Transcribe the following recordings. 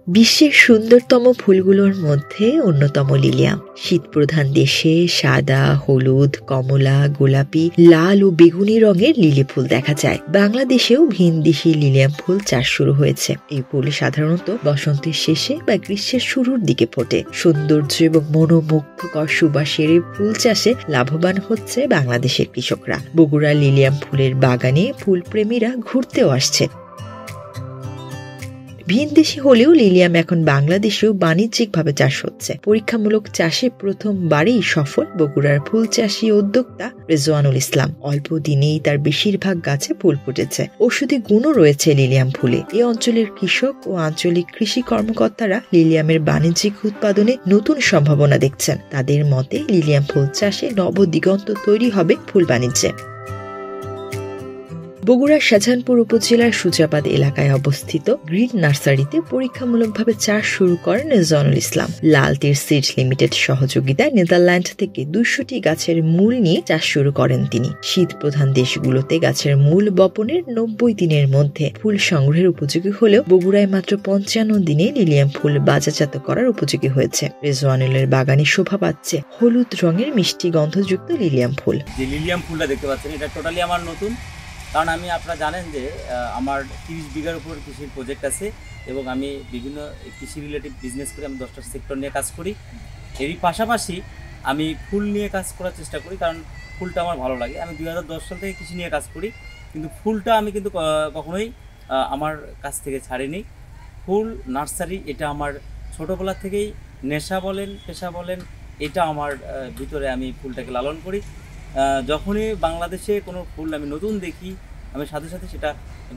বিশ্বের সুন্দরতম ফুলগুলোর মধ্যে অন্যতম লিলিয়াম। শীতপ্রধান দেশে সাদা, হলুদ, কমলা, গোলাপি, লাল ও বেগুনি রঙের লিলি ফুল দেখা যায়। বাংলাদেশেও ভিনদেশি লিলিয়াম ফুল চাষ শুরু হয়েছে। এই ফুল সাধারণত বসন্তের শেষে বা গ্রীষ্মের শুরুর দিকে ফোটে। সৌন্দর্য এবং মনোমুগ্ধকর সুবাসের এই ফুল চাষে লাভবান হচ্ছে বাংলাদেশের কৃষকরা। বগুড়া লিলিয়াম ফুলের বাগানে ফুলপ্রেমীরা ঘুরতেও আসছে। ভিনদেশি হলেও লিলিয়াম এখন বাংলাদেশেও বাণিজ্যিকভাবে চাষ হচ্ছে। পরীক্ষামূলক চাষে প্রথমবারই সফল বগুড়ার ফুল চাষী উদ্যোক্তা রেজওয়ানুল ইসলাম। অল্প দিনেই তার বেশিরভাগ গাছে ফুল ফুটেছে। ঔষধি গুণও রয়েছে লিলিয়াম ফুলে। এই অঞ্চলের কৃষক ও আঞ্চলিক কৃষি কর্মকর্তারা লিলিয়ামের বাণিজ্যিক উৎপাদনে নতুন সম্ভাবনা দেখছেন। তাদের মতে লিলিয়াম ফুল চাষে নবদিগন্ত তৈরি হবে ফুল বাণিজ্যে। বগুড়ার শাহজাহানপুর উপজেলার সুজাবাদ এলাকায় অবস্থিত গ্রিন নার্সারিতে পরীক্ষামূলকভাবে চাষ শুরু করেন রেজওয়ানুল ইসলাম। লাল তীর সিডস লিমিটেড সহযোগিতায় নেদারল্যান্ড থেকে 200টি গাছের মূল নিয়ে চাষ শুরু করেন তিনি। শীত প্রধান দেশগুলোতে গাছের মূল বপনের 90 দিনের মধ্যে ফুল সংগ্রহের উপযোগী হলেও বগুড়ায় মাত্র 55 দিনে লিলিয়াম ফুল বাজারজাত করার উপযোগী হয়েছে। রেজওয়ানুলের বাগানে শোভা পাচ্ছে হলুদ রঙের মিষ্টি গন্ধযুক্ত লিলিয়াম ফুল। যে লিলিয়াম ফুলটা দেখতে পাচ্ছেন, এটা টোটালি আমার নতুন। কারণ আপনারা জানেন যে আমার 30 বিঘার উপর কৃষির প্রজেক্ট আছে এবং আমি বিভিন্ন কৃষি রিলেটিভ বিজনেস করে আমি 10টা সেক্টর নিয়ে কাজ করি। এরই পাশাপাশি আমি ফুল নিয়ে কাজ করার চেষ্টা করি, কারণ ফুলটা আমার ভালো লাগে। আমি 2010 সাল থেকে কৃষি নিয়ে কাজ করি, কিন্তু ফুলটা আমি কিন্তু কখনোই আমার কাছ থেকে ছাড়িনি। ফুল নার্সারি এটা আমার ছোটোবেলা থেকেই নেশা বলেন, পেশা বলেন, এটা আমার ভিতরে। আমি ফুলটাকে লালন করি। যখনই বাংলাদেশে কোনো ফুল আমি নতুন দেখি, আমি সাথে সাথে সেটা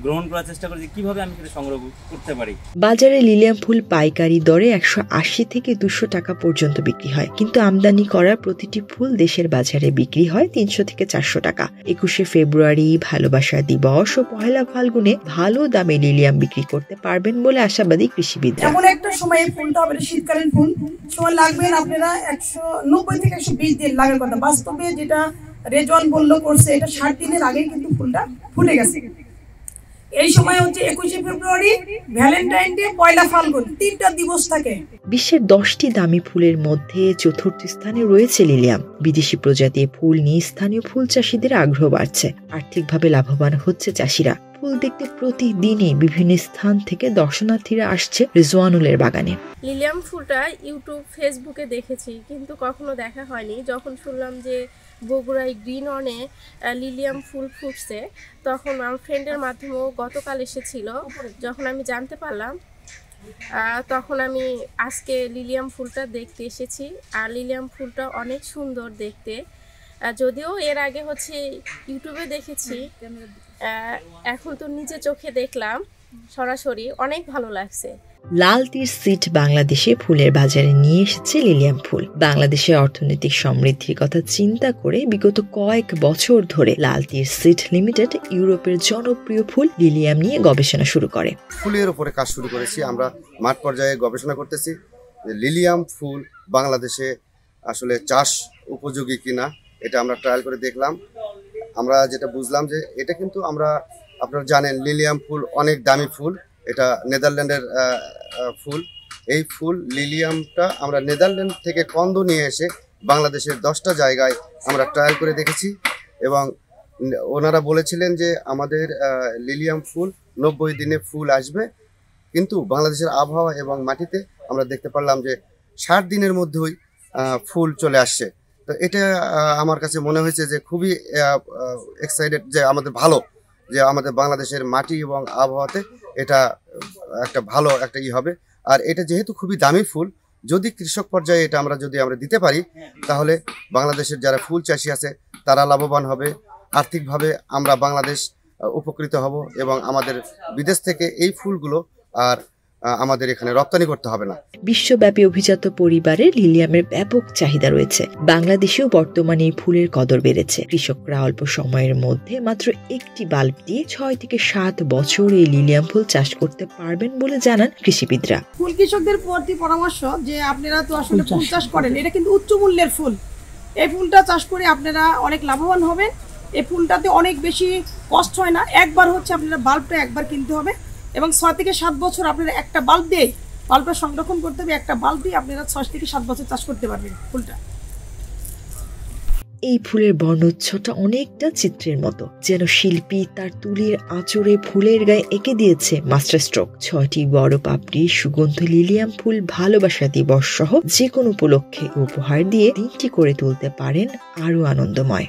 গ্রহণ করার চেষ্টা করি যে কীভাবে আমি সেটা সংগ্রহ করতে পারি। বাজারে লিলিয়াম ফুল পাইকারি দরে 180 থেকে 200 টাকা পর্যন্ত বিক্রি হয়, কিন্তু আমদানি করা প্রতিটি ফুল দেশের বাজারে বিক্রি হয় 300 থেকে 400 টাকা। 21শে ফেব্রুয়ারি, ভালোবাসা দিবস ও 1 ফাল্গুনে ভালো দামে লিলিয়াম বিক্রি করতে পারবেন বলে আশাবাদী কৃষিবিদরা। এমন একটা সময় ফুলটা হবে, শীতকালীন ফুল, সময় লাগবেন আপনারা 190 থেকে 120 দিন লাগার কথা। বাস্তবে যেটা রেজওয়ান বললো করছে, এটা 60 দিনের আগে কিন্তু ফুলটা ফুটে গেছে। এই সময় হচ্ছে 21শে ফেব্রুয়ারি, ভ্যালেন্টাইন ডে, 1 ফাল্গুন, 3টা দিবস থাকে। বিশ্বের 10টি দামি ফুলের মধ্যে চতুর্থ স্থানে রয়েছে লিলিয়াম। বিদেশি প্রজাতির ফুল নিয়ে স্থানীয় ফুল চাষীদের আগ্রহ বাড়ছে। আর্থিকভাবে লাভবান হচ্ছে চাষিরা। ফুল দেখতে প্রতিদিনই বিভিন্ন স্থান থেকে দর্শনার্থীরা আসছে রেজওয়ানুলের বাগানে। লিলিয়াম ফুলটা ইউটিউব, ফেসবুকে দেখেছি, কিন্তু কখনো দেখা হয়নি। যখন শুনলাম যে বগুড়ায় গ্রিন অনে লিলিয়াম ফুল ফুটছে, তখন আমার ফ্রেন্ডের মাধ্যমেও গতকাল এসেছিল। যখন আমি জানতে পারলাম, তখন আমি আজকে লিলিয়াম ফুলটা দেখতে এসেছি। আর লিলিয়াম ফুলটা অনেক সুন্দর দেখতে। যদিও এর আগে ইউটিউবে দেখেছি, এখন তো নিজে চোখে দেখলাম সরাসরি, অনেক ভালো লাগছে। লাল তীর সিড বাংলাদেশে ফুলের বাজারে নিয়ে এসেছে লিলিয়াম ফুল। বাংলাদেশের অর্থনৈতিক সমৃদ্ধির কথা চিন্তা করে বিগত কয়েক বছর ধরে লাল তীর সিড লিমিটেড ইউরোপের জনপ্রিয় ফুল লিলিয়াম নিয়ে গবেষণা শুরু করে। ফুলের উপরে কাজ শুরু করেছি আমরা। মাঠ পর্যায়ে গবেষণা করতেছি লিলিয়াম ফুল বাংলাদেশে আসলে চাষ উপযোগী কিনা, এটা আমরা ট্রায়াল করে দেখলাম। আমরা যেটা বুঝলাম যে এটা কিন্তু আপনারা জানেন লিলিয়াম ফুল অনেক দামি ফুল। এটা নেদারল্যান্ডের ফুল। এই ফুল লিলিয়ামটা আমরা নেদারল্যান্ড থেকে কন্দ নিয়ে এসে বাংলাদেশের 10টা জায়গায় আমরা ট্রায়াল করে দেখেছি এবং ওনারা বলেছিলেন যে আমাদের লিলিয়াম ফুল 90 দিনে ফুল আসবে, কিন্তু বাংলাদেশের আবহাওয়া এবং মাটিতে আমরা দেখতে পারলাম যে 60 দিনের মধ্যেই ফুল চলে আসছে। তো এটা আমার কাছে মনে হয়েছে যে খুবই এক্সাইটেড, যে আমাদের ভালো যে আমাদের বাংলাদেশের মাটি এবং আবহাওয়াতে এটা একটা ভালো একটা হবে। আর এটা যেহেতু খুবই দামি ফুল, যদি কৃষক পর্যায়ে এটা আমরা দিতে পারি, তাহলে বাংলাদেশের যারা ফুল চাষি আছে তারা লাভবান হবে। আর্থিকভাবে আমরা বাংলাদেশ উপকৃত হব এবং আমাদের বিদেশ থেকে এই ফুলগুলো আর আমাদের এখানে রপ্তানি করতে হবে না। বিশ্বব্যাপী অভিজাত পরিবারে লিলিয়ামের ব্যাপক চাহিদা রয়েছে। বাংলাদেশেও বর্তমানে এই ফুলের কদর বেড়েছে। কৃষকরা অল্প সময়ের মধ্যে মাত্র একটি বাল্ব দিয়ে 6 থেকে 7 বছর এই লিলিয়াম ফুল চাষ করতে পারবেন বলে জানান কৃষিবিদরা। ফুল কৃষকদের প্রতি পরামর্শ যে আপনারা তো আসলে ফুল চাষ করেন, এটা কিন্তু উচ্চ মূল্যের ফুল। এই ফুলটা চাষ করে আপনারা অনেক লাভবান হবেন। এই ফুলটাতে অনেক বেশি কষ্ট হয় না। একবার আপনারা বাল্বটা একবার কিনতে হবে এবং 6 থেকে 7 বছর আপনারা একটা বাল্ব দিয়ে বাল্বটা সংরক্ষণ করতে হবে, একটা বাল্বই আপনারা 6 থেকে 7 বছর চাষ করতে পারবেন ফুলটা। এই ফুলের বর্ণচ্ছটা অনেকটা চিত্রের মতো, যেন শিল্পী তার তুলির আঁচড়ে ফুলের গায়ে এঁকে দিয়েছে মাস্টার স্ট্রোক। 6টি বড় পাপড়ির সুগন্ধ লিলিয়াম ফুল ভালোবাসা দিবস সহ যে কোনো উপলক্ষে উপহার দিয়ে দিনটি করে তুলতে পারেন আরো আনন্দময়।